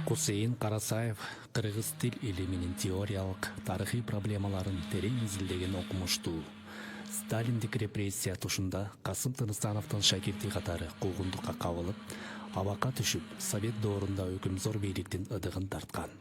Кусейин Карасаев кыргыз тил илиминин теориялык, тарыхый проблемаларын терең изилдеген окумуштуу. Сталиндик репрессия тушунда Касым Тынысановдун шакирти катары куугундукка кабылып, абакка түшүп, Совет доорунда өкүмзор бийликтин ыдыгын тарткан.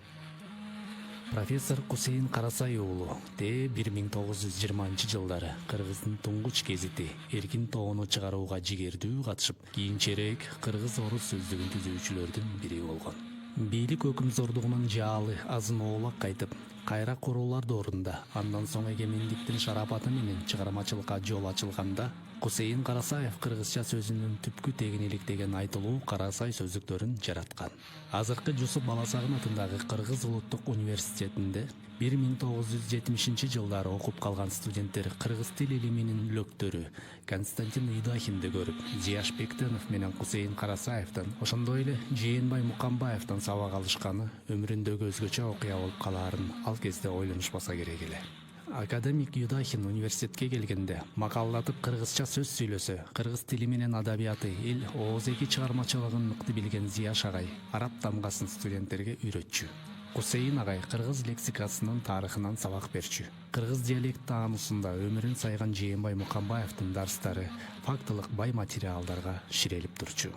Профессор Кусейин Карасай уулу 1920 жылдары Кыргыздын туңгуч гезити Эркин тоону чыгарууга жигердүү катышып, кийинчерээк кыргыз-орус сөздүгүн түзүүчүлөрдүн бири болгон. Бийлик өкүмзордугунун жаалы азын оолак кайтып, кайра курулар доорунда андан соң эгемендиктин шарапаты менен чыгармачылыкка жол ачылганда, Кусейин Карасаев кыргызча сөзүнүн түпкү тегинелик деген айтылуу Карасай сөздүктөрүн жараткан. Азыркы Жусуп Баласагын атындагы Кыргыз улуттук университетинде 1970 жылдары окуп калган студенттер кыргыз тил илиминин үлөктөрү Константин Юдахинди көрүп, Зияш Бектенов менен Кусейин Карасаевден, ошондой эле Жээнбай Мукамбаевден сабак алышканы өмүрүндөгү өзгөчө окуя болуп калаарын ал кезде ойлонушпаса керек эле. Академик Юдахин университетке келгенде макаллатып кыргызча сөз сүйлөсө, кыргыз тили менен адабияты, эл ооз-эки чыгармачылыгын мыкты билген Зияш агай араб тамгасын студенттерге үйрөтчү. Кусейин агай кыргыз лексикасынын тарыхынан сабак берчү. Кыргыз диалект таануусунда өмүрүн сайган Жээнбай Мукамбаевдин дарстары фактылык бай материалдарга ширелип турчу.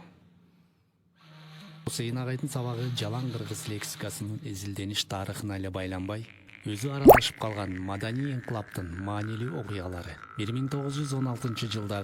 Кусейин агайдын сабагы жалаң кыргыз лексикасынын изилдениш тарыхына эле байланбай, өзү аралашып калган маданий инкылаптын маанилүү окуялары 1916 жылдагы